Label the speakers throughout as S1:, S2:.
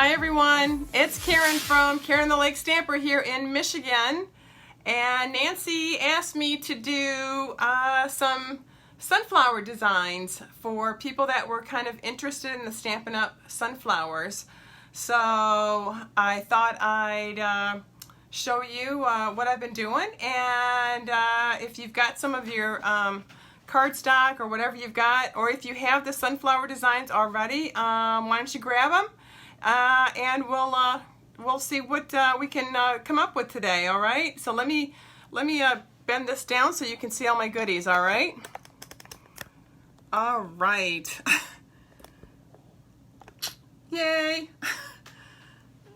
S1: Hi everyone, it's Karen from Karen the Lake Stamper here in Michigan, and Nancy asked me to do some sunflower designs for people that were kind of interested in the Stampin' Up! Sunflowers. So I thought I'd show you what I've been doing, and if you've got some of your cardstock or whatever you've got, or if you have the sunflower designs already, why don't you grab them? And we'll see what we can come up with today. All right. So let me bend this down so you can see all my goodies. All right. All right. Yay!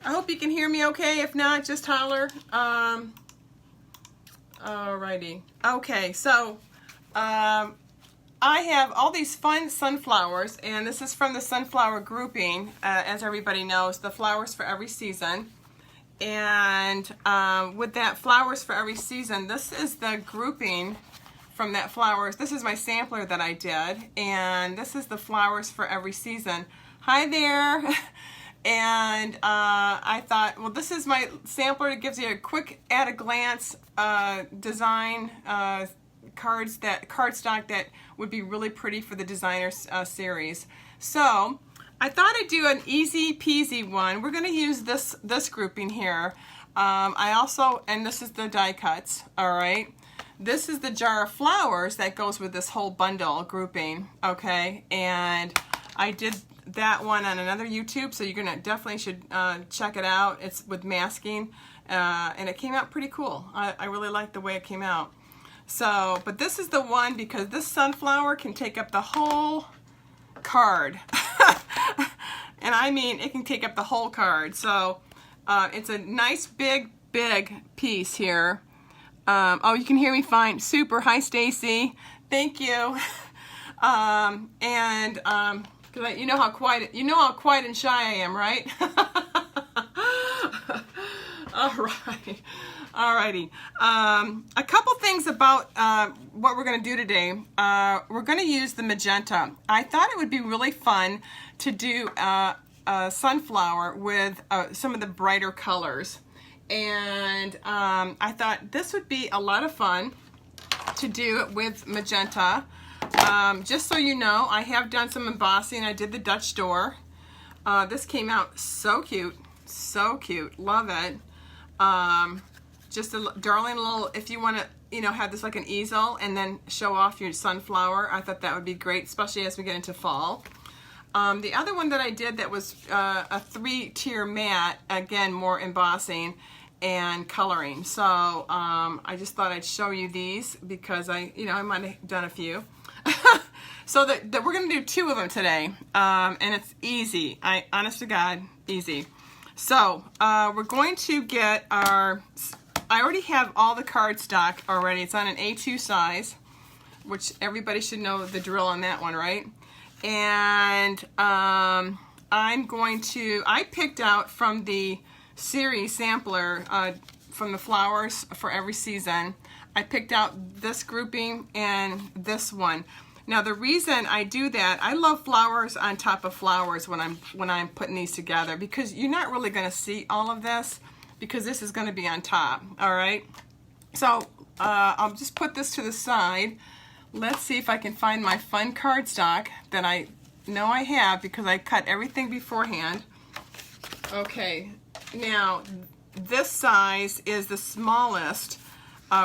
S1: I hope you can hear me okay. If not, just holler. Alrighty. Okay. So I have all these fun sunflowers, and this is from the sunflower grouping, as everybody knows, the flowers for every season. And with that flowers for every season, this is the grouping from that flowers. This is my sampler that I did, and this is the flowers for every season. Hi there. And I thought, well, this is my sampler. It gives you a quick at-a-glance design cardstock that would be really pretty for the designer series. So I thought I'd do an easy peasy one. We're going to use this grouping here. I also, and this is the die cuts. All right, this is the jar of flowers that goes with this whole bundle grouping. Okay, and I did that one on another YouTube, so you're gonna definitely should check it out. It's with masking, and it came out pretty cool. I really like the way it came out. So, but this is the one because this sunflower can take up the whole card. And I mean, it can take up the whole card. So, it's a nice big piece here. Oh, you can hear me fine. Super. Hi, Stacy. Thank you. Cause you know how quiet and shy I am, right? All right. Alrighty. A couple things about what we're going to do today. We're going to use the magenta. I thought it would be really fun to do a sunflower with some of the brighter colors. And I thought this would be a lot of fun to do it with magenta. Just so you know, I have done some embossing. I did the Dutch door. This came out so cute. So cute. Love it. Just a darling little, if you want to, have this like an easel and then show off your sunflower, I thought that would be great, especially as we get into fall. The other one that I did that was a 3-tier mat, again, more embossing and coloring. So I just thought I'd show you these because I might have done a few. So that we're going to do 2 of them today, and it's easy. Honest to God, easy. So we're going to get our, I already have all the cardstock already. It's on an A2 size, which everybody should know the drill on that one, right? And I picked out from the series sampler, from the flowers for every season, I picked out this grouping and this one. Now the reason I do that, I love flowers on top of flowers when I'm putting these together, because you're not really going to see all of this because this is going to be on top. All right, so I'll just put this to the side. Let's see if I can find my fun cardstock that I know I have because I cut everything beforehand. Okay, now this size is the smallest.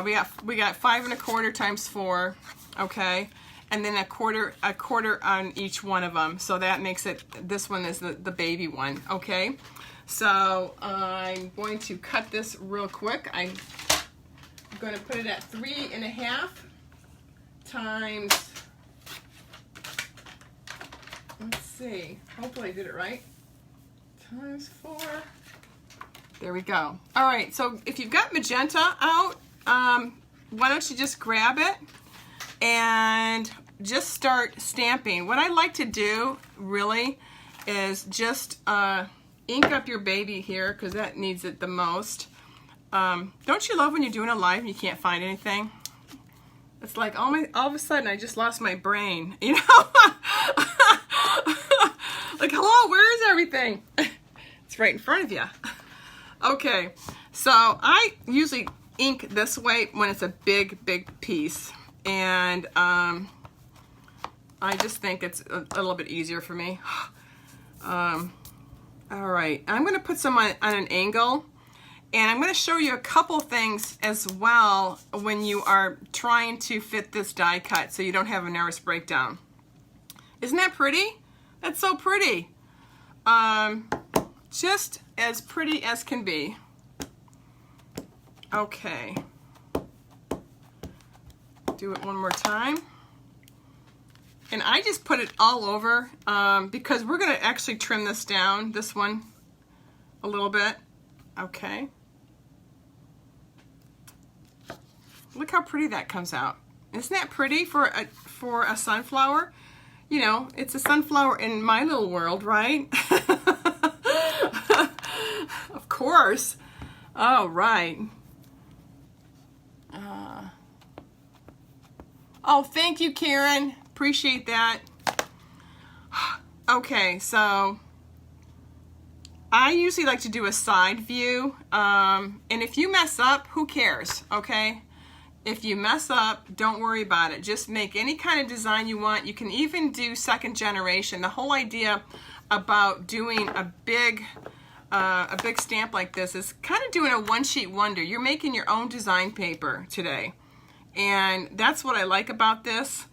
S1: We got 5 1/4 times 4, okay, and then a quarter on each one of them. So that makes it, this one is the baby one, okay. So I'm going to cut this real quick. I'm going to put it at 3 1/2 times. Let's see. Hopefully I did it right. Times 4. There we go. All right. So if you've got magenta out, why don't you just grab it and just start stamping. What I like to do really is just ink up your baby here because that needs it the most. Don't you love when you're doing a live and you can't find anything? It's like all of a sudden I just lost my brain, you know? Like, hello, where is everything? It's It's right in front of you. Okay, so I usually ink this way when it's a big piece, and I just think it's a little bit easier for me. All right, I'm going to put some on an angle, and I'm going to show you a couple things as well when you are trying to fit this die cut so you don't have a nervous breakdown. Isn't that pretty? That's so pretty. Just as pretty as can be. Okay. Do it one more time. And I just put it all over because we're going to actually trim this down, this one, a little bit. Okay. Look how pretty that comes out. Isn't that pretty for a sunflower? You know, it's a sunflower in my little world, right? Of course. Oh, right. Oh, thank you, Karen. Appreciate that. Okay, so I usually like to do a side view. And if you mess up, who cares, okay? If you mess up, don't worry about it. Just make any kind of design you want. You can even do second generation. The whole idea about doing a big stamp like this is kind of doing a one-sheet wonder. You're making your own design paper today. And that's what I like about this.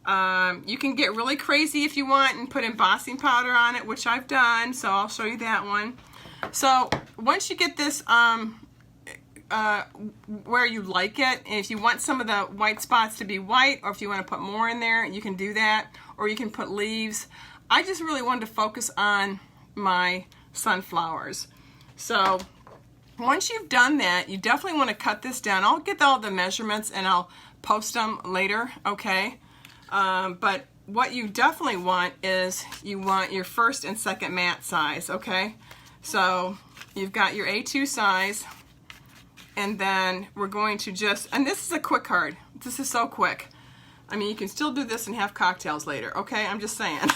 S1: You can get really crazy if you want and put embossing powder on it, which I've done, so I'll show you that one. So once you get this where you like it, and if you want some of the white spots to be white, or if you want to put more in there, you can do that, or you can put leaves. I just really wanted to focus on my sunflowers. So once you've done that, you definitely want to cut this down. I'll get all the measurements and I'll post them later, okay? But what you definitely want is you want your first and second mat size, okay? So you've got your A2 size, and then we're going to just, and this is a quick card. This is so quick. I mean, you can still do this and have cocktails later, okay? I'm just saying.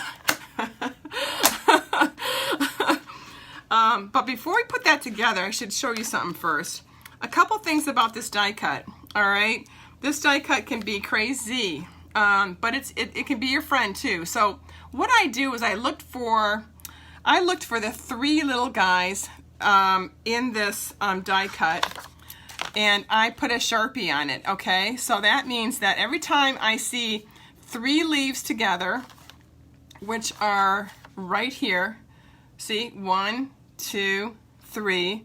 S1: But before we put that together, I should show you something first. A couple things about this die cut, all right? This die cut can be crazy, but it can be your friend too. So what I do is I looked for the three little guys in this die cut, and I put a Sharpie on it, okay? So that means that every time I see three leaves together, which are right here, see, 1, 2, 3,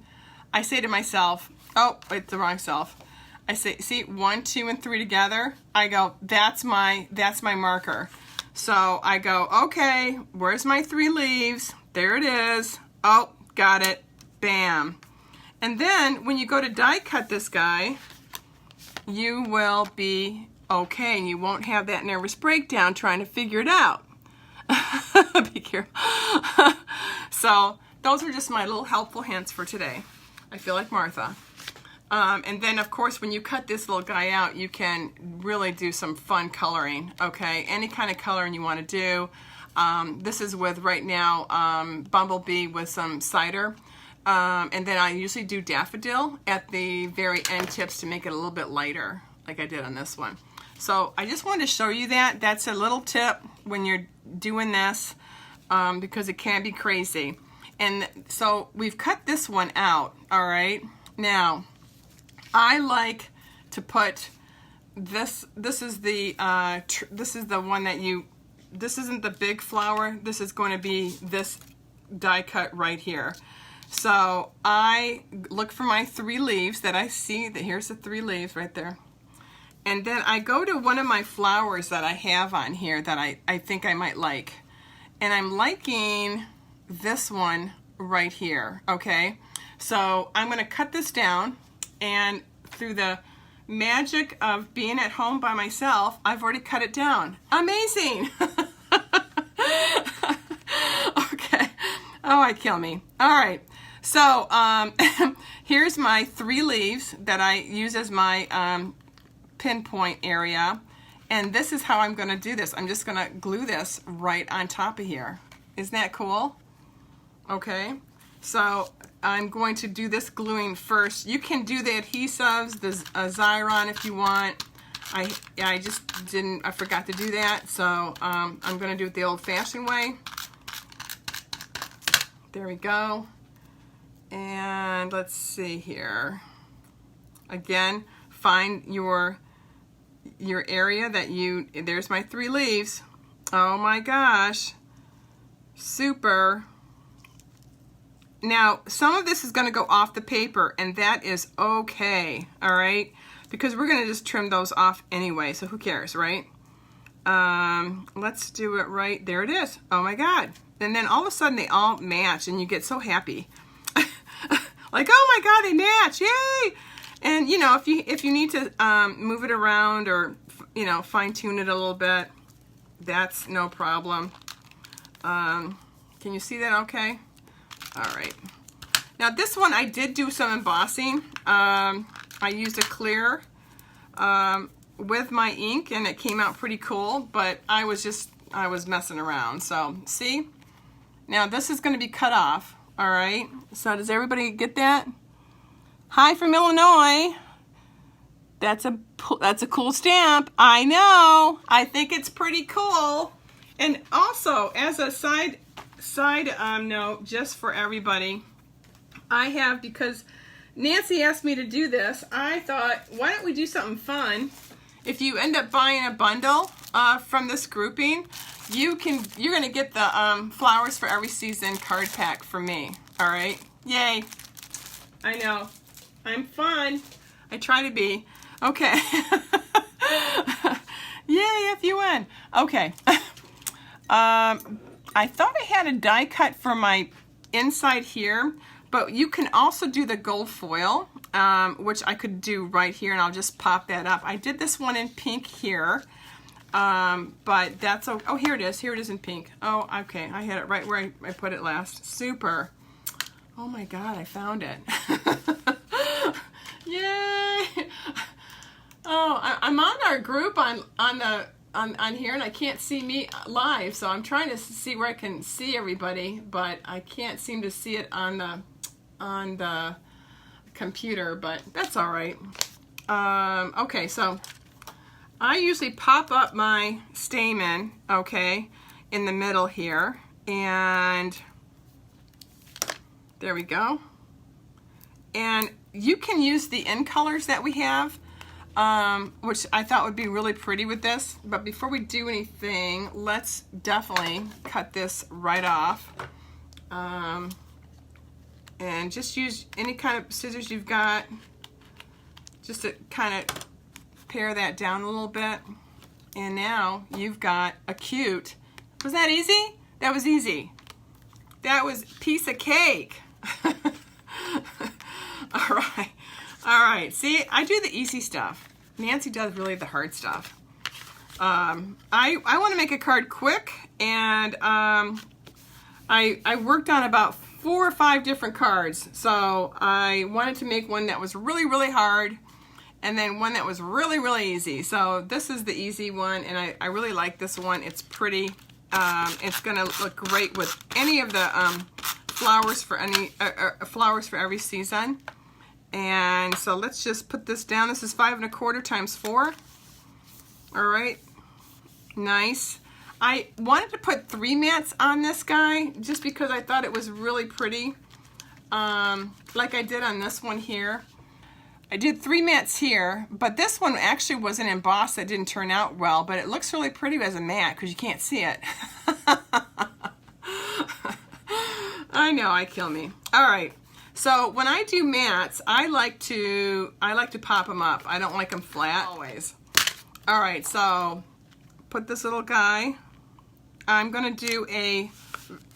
S1: I say to myself, oh, wait, the wrong self. I say, see, 1, 2, and 3 together. I go, that's my marker. So I go, okay, where's my 3 leaves? There it is. Oh, got it. Bam. And then when you go to die cut this guy, you will be okay, and you won't have that nervous breakdown trying to figure it out. Be careful. So those are just my little helpful hints for today. I feel like Martha. And then, of course, when you cut this little guy out, you can really do some fun coloring, okay? Any kind of coloring you want to do. This is with, right now, Bumblebee with some cider. And then I usually do daffodil at the very end tips to make it a little bit lighter, like I did on this one. So I just wanted to show you that. That's a little tip when you're doing this, because it can be crazy. And so we've cut this one out, all right? Now, I like to put this. This is the one that you. This isn't the big flower. This is going to be this die cut right here. So I look for my 3 leaves that I see. That here's the 3 leaves right there. And then I go to one of my flowers that I have on here that I think I might like. And I'm liking this one right here, okay? So I'm gonna cut this down, and through the magic of being at home by myself, I've already cut it down. Amazing! Okay. Oh, I kill me. All right. So here's my 3 leaves that I use as my pinpoint area, and this is how I'm going to do this. I'm just going to glue this right on top of here. Isn't that cool? Okay, So I'm going to do this gluing first. You can do the adhesives, the Xyron if you want. I just didn't, I forgot to do that. So I'm going to do it the old-fashioned way. There we go. And let's see here. Again, find your area that you, there's my 3 leaves. Oh my gosh. Super. Now, some of this is going to go off the paper, and that is okay, all right? Because we're going to just trim those off anyway, so who cares, right? Let's do it right. There it is. Oh my God. And then all of a sudden they all match, and you get so happy. Like, oh my God, they match, yay! And you know, if you need to move it around or fine tune it a little bit, that's no problem. Can you see that okay? All right. Now this one I did do some embossing. I used a clear with my ink, and it came out pretty cool, but I was messing around. So see, now this is going to be cut off. All right, so does everybody get that? Hi from Illinois. That's a cool stamp. I know. I think it's pretty cool. And also, as a side note, just for everybody, I have, because Nancy asked me to do this, I thought, why don't we do something fun? If you end up buying a bundle from this grouping, you're gonna get the Flowers for Every Season card pack from me. All right, yay! I know, I'm fun. I try to be. Okay. Yay, F-U-N. Okay. I thought I had a die cut for my inside here, but you can also do the gold foil, which I could do right here, and I'll just pop that up. I did this one in pink here. But that's, oh, here it is in pink. Oh, okay, I had it right where I put it last. Super. Oh my God, I found it. Yay. Oh, I'm on our group on here, and I can't see me live, so I'm trying to see where I can see everybody, but I can't seem to see it on the computer, but that's all right. Okay, so I usually pop up my stamen, okay, in the middle here, and there we go. And you can use the in colors that we have, which I thought would be really pretty with this. But before we do anything, let's definitely cut this right off. And just use any kind of scissors you've got, just to kind of pare that down a little bit. And now you've got a cute, was that easy? That was easy. That was a piece of cake. All right, see, I do the easy stuff. Nancy does really the hard stuff. I want to make a card quick, and I worked on about 4 or 5 different cards. So I wanted to make one that was really, really hard, and then one that was really, really easy. So this is the easy one, and I really like this one. It's pretty. It's gonna look great with any of the flowers for every season. And so let's just put this down. This is 5 1/4 times 4. All right, nice. I wanted to put 3 mats on this guy just because I thought it was really pretty, like I did on this one here. I did 3 mats here, but this one actually was an emboss that didn't turn out well, but it looks really pretty as a mat because you can't see it. I know, I kill me. All right, so when I do mats, I like to pop them up. I don't like them flat always. All right, so put this little guy. I'm gonna do a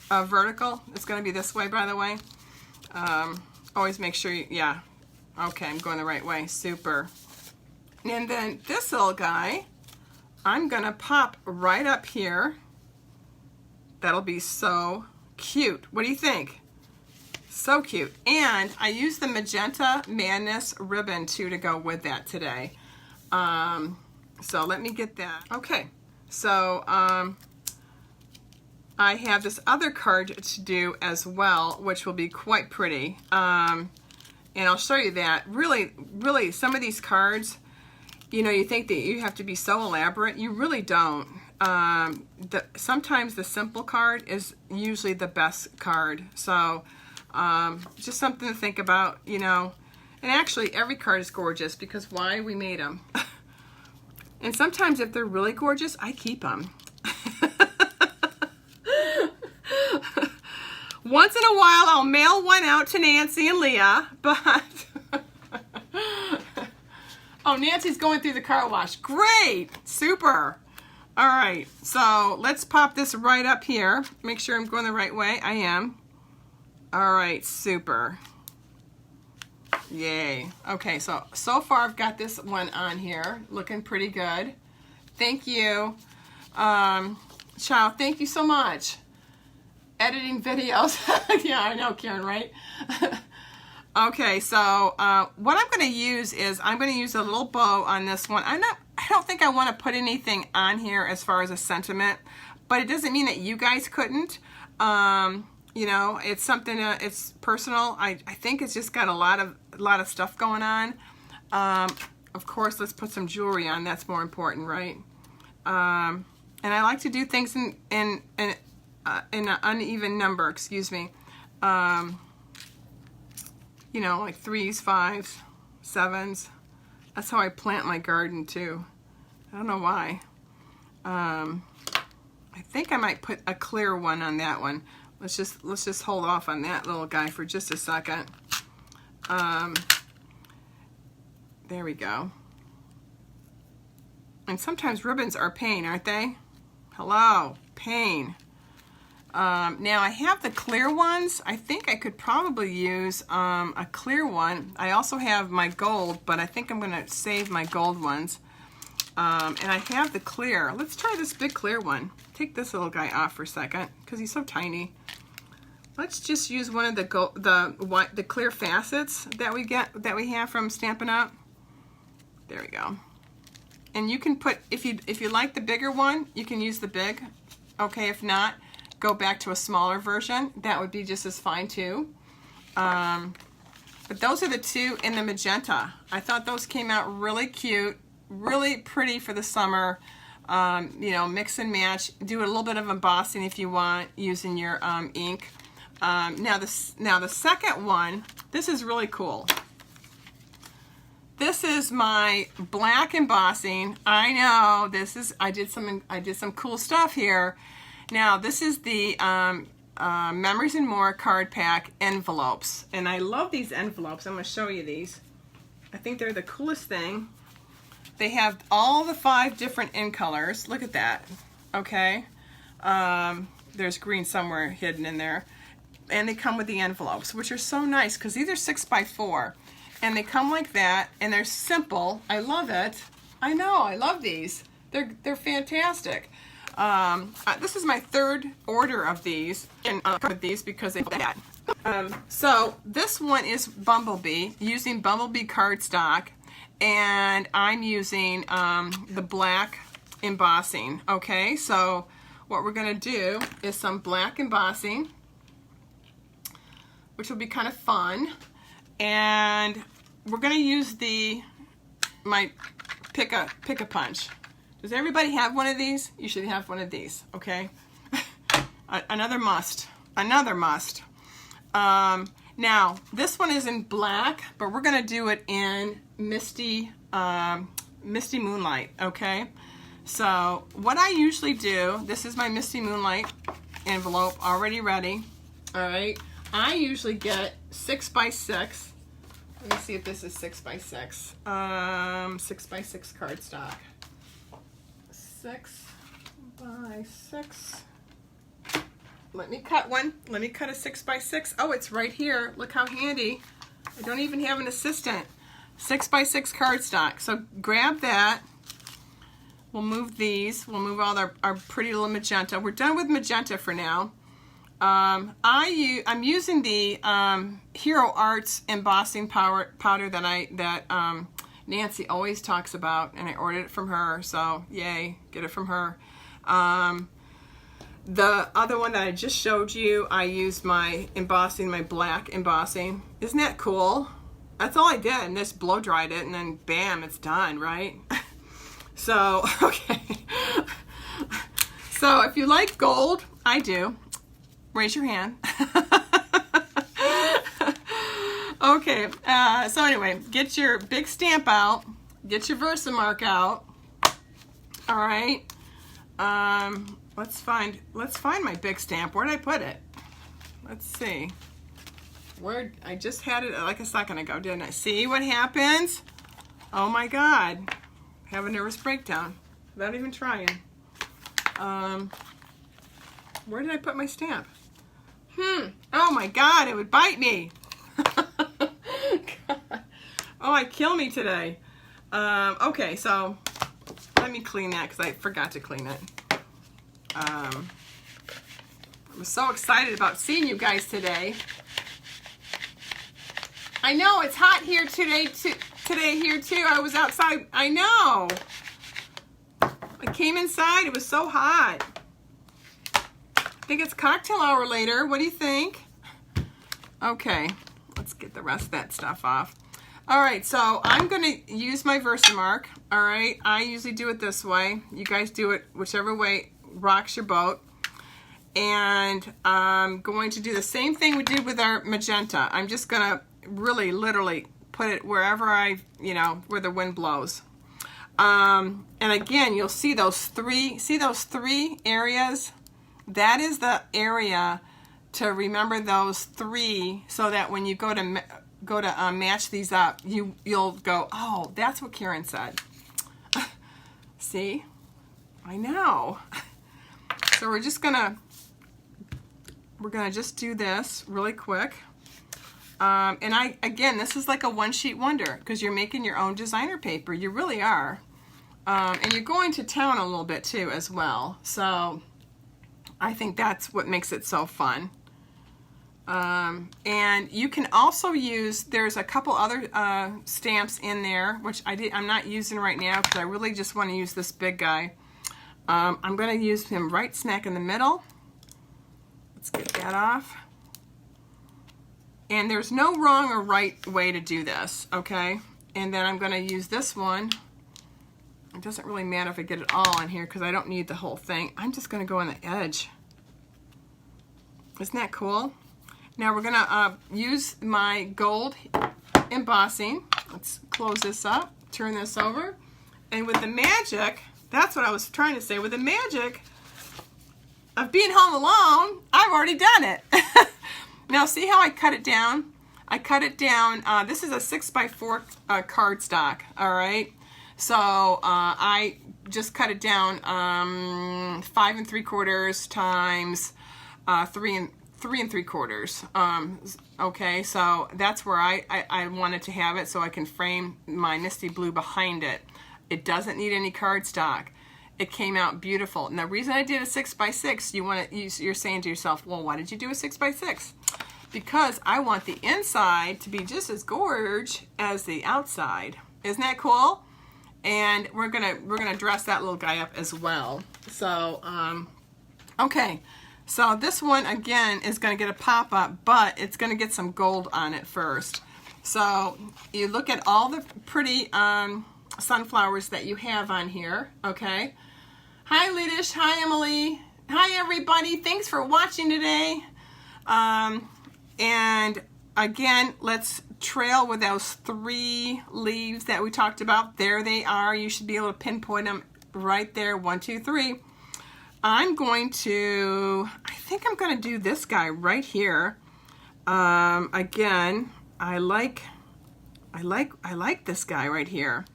S1: vertical. It's gonna be this way, by the way. Always make sure you, yeah. Okay, I'm going the right way. Super. And then this little guy, I'm gonna pop right up here. That'll be so cute. What do you think? So cute. And I used the Magenta Madness ribbon too to go with that today. So let me get that. Okay, so I have this other card to do as well, which will be quite pretty. And I'll show you that. Really, really, some of these cards, you know, you think that you have to be so elaborate. You really don't. Sometimes the simple card is usually the best card. So just something to think about, you know. And actually, every card is gorgeous because why? We made them. And sometimes if they're really gorgeous, I keep them. Once in a while, I'll mail one out to Nancy and Leah, but... Oh, Nancy's going through the car wash. Great! Super! All right, so let's pop this right up here. Make sure I'm going the right way. I am. All right, super. Yay. Okay, so far I've got this one on here. Looking pretty good. Thank you. Child, thank you so much. Editing videos. Yeah, I know, Karen, right? Okay, so what I'm going to use is I'm going to use a little bow on this one. I don't think I want to put anything on here as far as a sentiment, but it doesn't mean that you guys couldn't. You know, it's something. It's personal. I think it's just got a lot of stuff going on. Of course, let's put some jewelry on. That's more important, right? And I like to do things in an uneven number. Excuse me. You know, like 3s, 5s, 7s. That's how I plant my garden too. I don't know why. I think I might put a clear one on that one. Let's just hold off on that little guy for just a second. There we go. And sometimes ribbons are pain, aren't they? Hello, pain. Now I have the clear ones. I think I could probably use a clear one. I also have my gold, but I think I'm going to save my gold ones. And I have the clear. Let's try this big clear one. Take this little guy off for a second because he's so tiny. Let's just use one of the clear facets that we have from Stampin' Up. There we go. And you can put, if you like the bigger one, you can use the big. Okay, if not, go back to a smaller version. That would be just as fine too. But those are the two in the magenta. I thought those came out really cute, really pretty for the summer. You know, mix and match. Do a little bit of embossing if you want using your ink. Now the second one, this is really cool. This is my black embossing. I know this is. I did some cool stuff here. Now this is the Memories and More card pack envelopes, and I love these envelopes. I'm going to show you these. I think they're the coolest thing. They have all the 5 different in colors. Look at that. Okay, there's green somewhere hidden in there, and they come with the envelopes, which are so nice because these are 6x4. And they come like that, and they're simple. I love it. I know, I love these. They're fantastic. This is my 3rd order of these, and these because they that. So this one is Bumblebee, using Bumblebee cardstock, and I'm using the black embossing. Okay, so what we're gonna do is some black embossing, which will be kind of fun. And we're going to use my pick a punch. Does everybody have one of these? You should have one of these, okay? Another must. Now, this one is in black, but we're going to do it in Misty Moonlight, okay? So what I usually do, this is my Misty Moonlight envelope already ready, all right? I usually get 6x6. Let me see if this is 6x6. 6x6 cardstock. 6x6. Let me cut one. Let me cut a 6x6. Oh, it's right here. Look how handy. I don't even have an assistant. 6x6 cardstock. So grab that. We'll move these. We'll move all our pretty little magenta. We're done with magenta for now. I'm using the Hero Arts embossing powder that Nancy always talks about, and I ordered it from her, so yay, get it from her. The other one that I just showed you, I used my embossing, my black embossing. Isn't that cool? That's all I did, and just blow dried it, and then bam, it's done, right? So, okay. So if you like gold, I do. Raise your hand. Okay, so anyway, get your big stamp out. Get your Versamark out. All right. Let's find my big stamp. Where did I put it? Let's see. Where I just had it like a second ago, didn't I? See what happens? Oh my God. Have a nervous breakdown without even trying. Where did I put my stamp? Oh my God, it would bite me. God. Oh, it kill me today. Okay, so let me clean that because I forgot to clean it. I'm so excited about seeing you guys today. I know it's hot here today here too. I was outside. I know. I came inside. It was so hot. I think it's cocktail hour later. What do you think? Okay, let's get the rest of that stuff off. All right, so I'm going to use my Versamark. All right, I usually do it this way. You guys do it whichever way rocks your boat. And I'm going to do the same thing we did with our magenta. I'm just going to really, literally put it wherever where the wind blows. And again, you'll see those three areas. That is the area to remember those three, so that when you go to match these up, you'll go, oh, that's what Karen said. See, I know. So we're gonna just do this really quick. And again, this is like a one-sheet wonder because you're making your own designer paper. You really are. And you're going to town a little bit too as well. So I think that's what makes it so fun. And you can also use, there's a couple other stamps in there, which I'm not using right now because I really just want to use this big guy. I'm going to use him right smack in the middle. Let's get that off. And there's no wrong or right way to do this, okay? And then I'm going to use this one. It doesn't really matter if I get it all on here because I don't need the whole thing. I'm just going to go on the edge. Isn't that cool? Now we're going to use my gold embossing. Let's close this up, turn this over. And with the magic, that's what I was trying to say, with the magic of being home alone, I've already done it. Now see how I cut it down? I cut it down, this is a 6x4 cardstock, all right? So I just cut it down 5 3/4 times 3 3/4. Okay, so that's where I wanted to have it so I can frame my Misty Blue behind it. It doesn't need any cardstock. It came out beautiful. And the reason I did a 6x6, you're saying to yourself, well, why did you do a 6x6? Because I want the inside to be just as gorgeous as the outside. Isn't that cool? And we're gonna dress that little guy up as well. So okay. So this one, again, is going to get a pop-up, but it's going to get some gold on it first. So you look at all the pretty sunflowers that you have on here, okay? Hi, Lidish. Hi, Emily. Hi, everybody. Thanks for watching today. And again, let's trail with those 3 leaves that we talked about. There they are. You should be able to pinpoint them right there. 1, 2, 3. I think I'm going to do this guy right here. Again, I like this guy right here.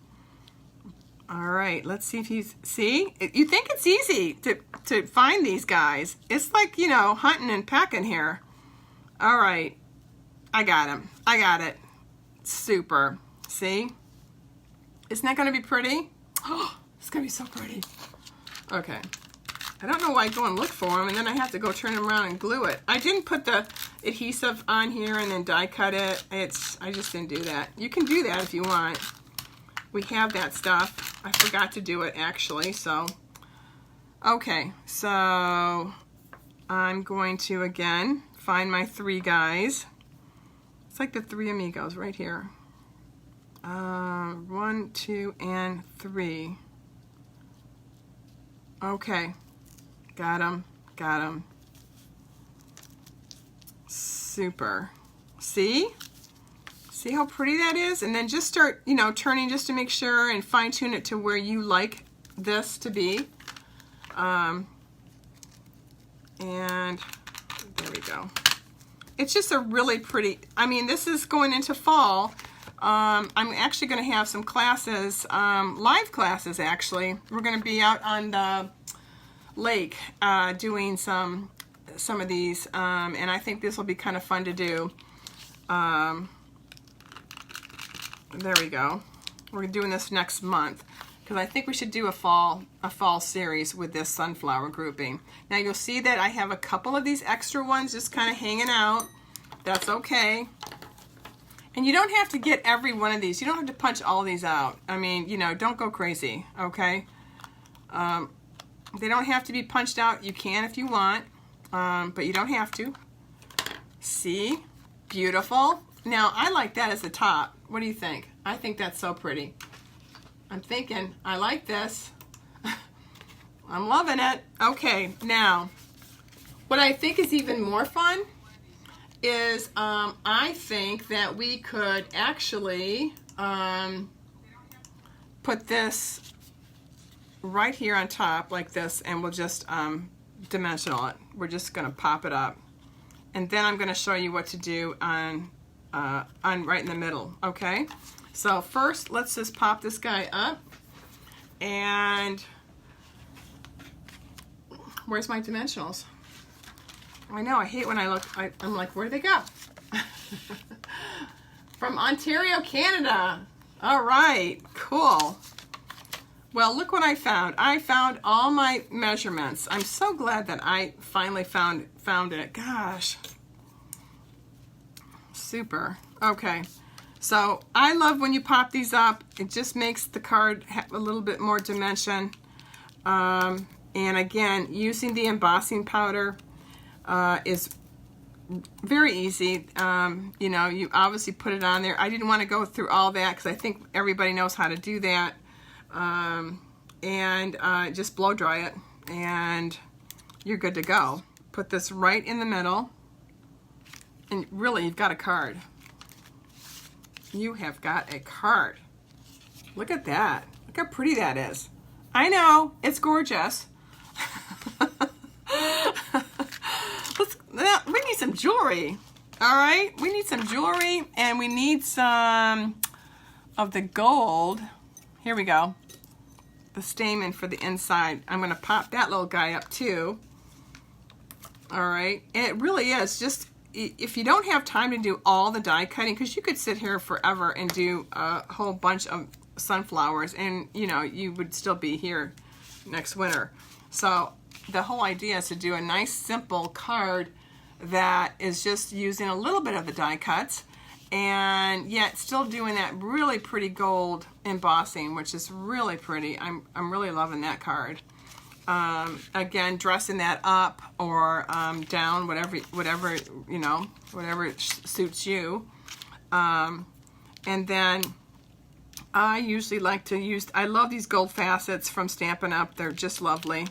S1: All right, let's see if he's, see? You think it's easy to find these guys. It's like, you know, hunting and pecking here. All right, I got him. I got it. Super. See? Isn't that going to be pretty? Oh, it's going to be so pretty. Okay. I don't know why I go and look for them, and then I have to go turn them around and glue it. I didn't put the adhesive on here and then die cut it. I just didn't do that. You can do that if you want. We have that stuff. I forgot to do it, actually, so. Okay, so I'm going to, again, find my 3 guys. It's like the 3 amigos right here. 1, 2, and 3. Okay, got them, got them. Super. See? See how pretty that is? And then just start, you know, turning just to make sure and fine tune it to where you like this to be. And there we go. It's just a really pretty, I mean, this is going into fall. I'm actually going to have some classes, live classes actually. We're going to be out on the lake doing some of these, and I think this will be kind of fun to do. There we go. We're doing this next month because I think we should do a fall series with this sunflower grouping. Now you'll see that I have a couple of these extra ones just kind of hanging out. That's okay. And you don't have to get every one of these. You don't have to punch all these out. I mean, you know, don't go crazy, okay? They don't have to be punched out. You can if you want, but you don't have to. See? Beautiful. Now, I like that as the top. What do you think? I think that's so pretty. I'm thinking, I like this. I'm loving it. Okay, now, what I think is even more fun is I think that we could actually put this right here on top like this, and we'll just dimensional it. We're just going to pop it up, and then I'm going to show you what to do on right in the middle. Okay, so first let's just pop this guy up, and where's my dimensionals? I know, I hate when I look, I'm like, where did they go? From Ontario, Canada. All right, cool. Well, look what I found. I found all my measurements. I'm so glad that I finally found it. Gosh. Super. Okay. So I love when you pop these up. It just makes the card have a little bit more dimension. And again, using the embossing powder is very easy. You know, you obviously put it on there. I didn't want to go through all that because I think everybody knows how to do that. Just blow dry it and you're good to go. Put this right in the middle and really you've got a card. You have got a card. Look at that. Look how pretty that is. I know, it's gorgeous. We need some jewelry. All right, we need some jewelry and we need some of the gold. Here we go. The stamen for the inside. I'm going to pop that little guy up too. All right, and it really is just, if you don't have time to do all the die cutting, because you could sit here forever and do a whole bunch of sunflowers and you know you would still be here next winter. So the whole idea is to do a nice simple card that is just using a little bit of the die cuts and yet still doing that really pretty gold embossing, which is really pretty. I'm really loving that card. Again, dressing that up or down, whatever you know, whatever suits you. And then I usually like to use, I love these gold facets from Stampin' Up. They're just lovely.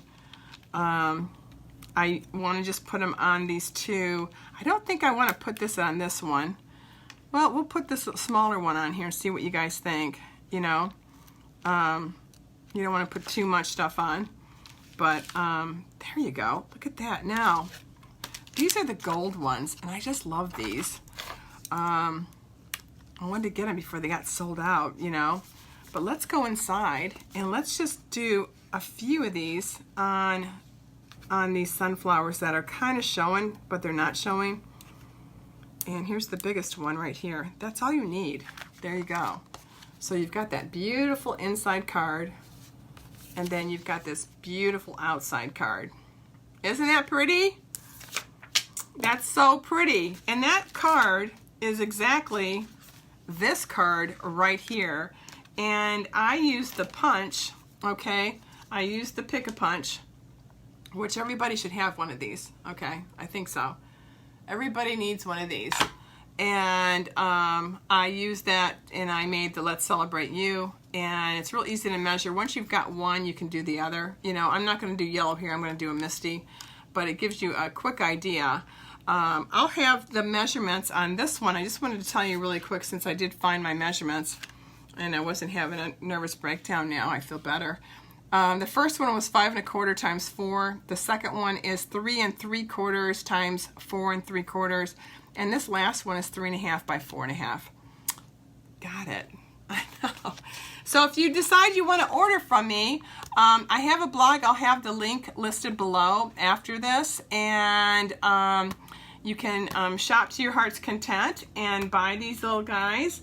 S1: I want to just put them on these two. I don't think I want to put this on this one. Well, we'll put this smaller one on here and see what you guys think. You know, you don't want to put too much stuff on, but there you go. Look at that. Now, these are the gold ones, and I just love these. I wanted to get them before they got sold out, you know. But let's go inside and let's just do a few of these on these sunflowers that are kind of showing, but they're not showing. And here's the biggest one right here. That's all you need. There you go. So you've got that beautiful inside card, and then you've got this beautiful outside card. Isn't that pretty? That's so pretty. And that card is exactly this card right here. And I used the punch, okay? I used the pick-a-punch which everybody should have one of these. Okay, I think so. Everybody needs one of these. And I used that and I made the Let's Celebrate You, and it's real easy to measure. Once you've got one, you can do the other. You know, I'm not going to do yellow here, I'm going to do a misty, but it gives you a quick idea. I'll have the measurements on this one. I just wanted to tell you really quick, since I did find my measurements and I wasn't having a nervous breakdown. Now I feel better. The first one was 5 1/4 times 4. The second one is 3 3/4 times 4 3/4. And this last one is 3 1/2 by 4 1/2. Got it. I know. So if you decide you want to order from me, I have a blog. I'll have the link listed below after this. And you can shop to your heart's content and buy these little guys.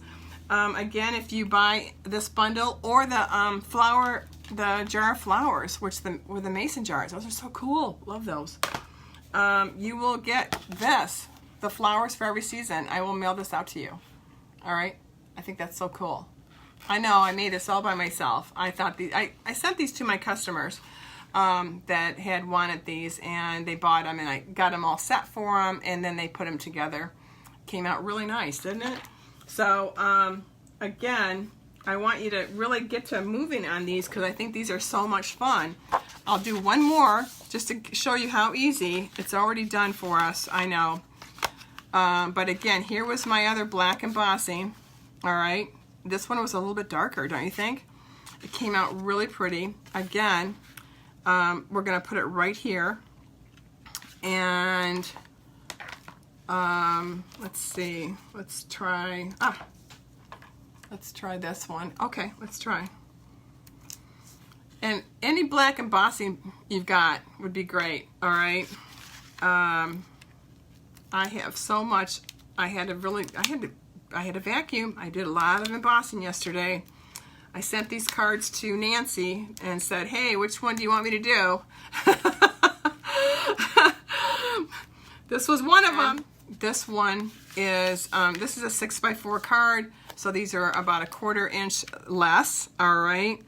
S1: Again, if you buy this bundle or the jar of flowers, with the mason jars, those are so cool. Love those. You will get this, the flowers for every season. I will mail this out to you. All right? I think that's so cool. I know, I made this all by myself. I thought I sent these to my customers that had wanted these, and they bought them, and I got them all set for them, and then they put them together. Came out really nice, didn't it? So again, I want you to really get to moving on these, because I think these are so much fun. I'll do one more just to show you how easy. It's already done for us, I know. But again, here was my other black embossing. All right, this one was a little bit darker, don't you think? It came out really pretty. Again, we're gonna put it right here. And let's see, let's try this one. Okay, let's try. And any black embossing you've got would be great. All right. I have so much. I had to vacuum. I did a lot of embossing yesterday. I sent these cards to Nancy and said, hey, which one do you want me to do? This was one of them. This one is, this is a 6x4 card. So these are about a 1/4 inch less. All right.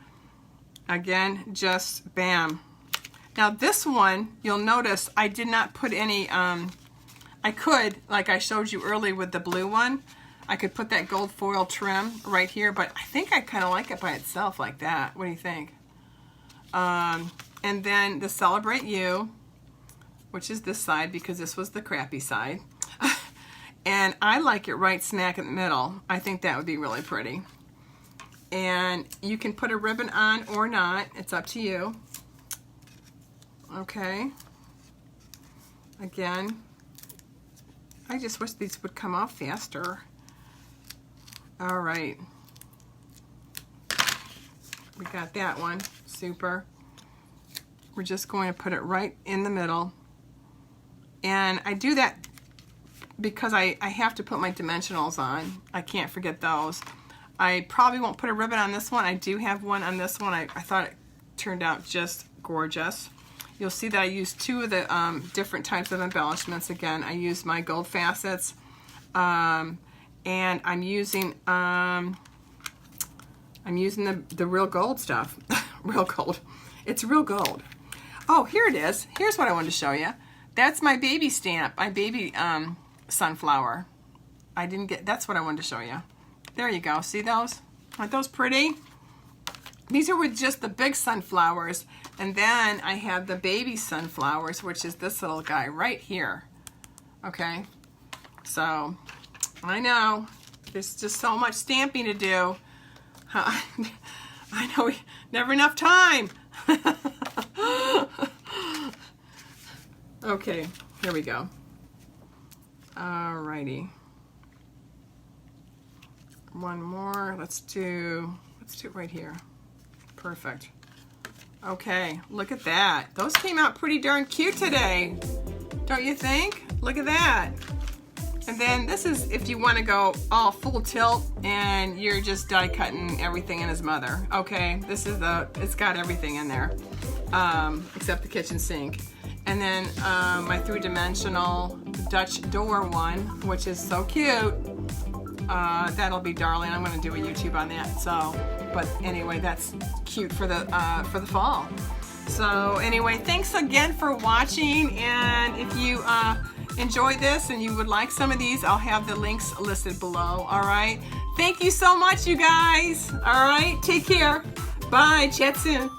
S1: Again, just bam. Now this one, you'll notice I did not put any, I could, like I showed you earlier with the blue one, I could put that gold foil trim right here, but I think I kind of like it by itself like that. What do you think? And then the Celebrate You, which is this side, because this was the crappy side. And I like it right smack in the middle. I think that would be really pretty. And you can put a ribbon on or not. It's up to you. Okay. Again, I just wish these would come off faster. All right. We got that one. Super. We're just going to put it right in the middle. And I do that because I have to put my dimensionals on. I can't forget those. I probably won't put a ribbon on this one. I do have one on this one. I thought it turned out just gorgeous. You'll see that I used 2 of the different types of embellishments. Again, I used my gold facets, and I'm using the real gold stuff. Real gold. It's real gold. Oh, here it is. Here's what I wanted to show you. That's my baby stamp. My baby sunflower. That's what I wanted to show you. There you go. See those? Aren't those pretty? These are with just the big sunflowers. And then I have the baby sunflowers, which is this little guy right here. Okay? So, I know. There's just so much stamping to do. I know, never enough time. Okay, here we go. Alrighty. One more. Let's do it right here. Perfect. Okay, look at that. Those came out pretty darn cute today. Don't you think? Look at that. And then this is if you want to go all full tilt and you're just die cutting everything in his mother. Okay, this is it's got everything in there, except the kitchen sink. And then my 3-dimensional Dutch door one, which is so cute. That'll be darling. I'm going to do a YouTube on that. So, but anyway, that's cute for the fall. So anyway, thanks again for watching, and if you enjoyed this and you would like some of these, I'll have the links listed below. All right, thank you so much, you guys. All right, take care. Bye. Chat soon.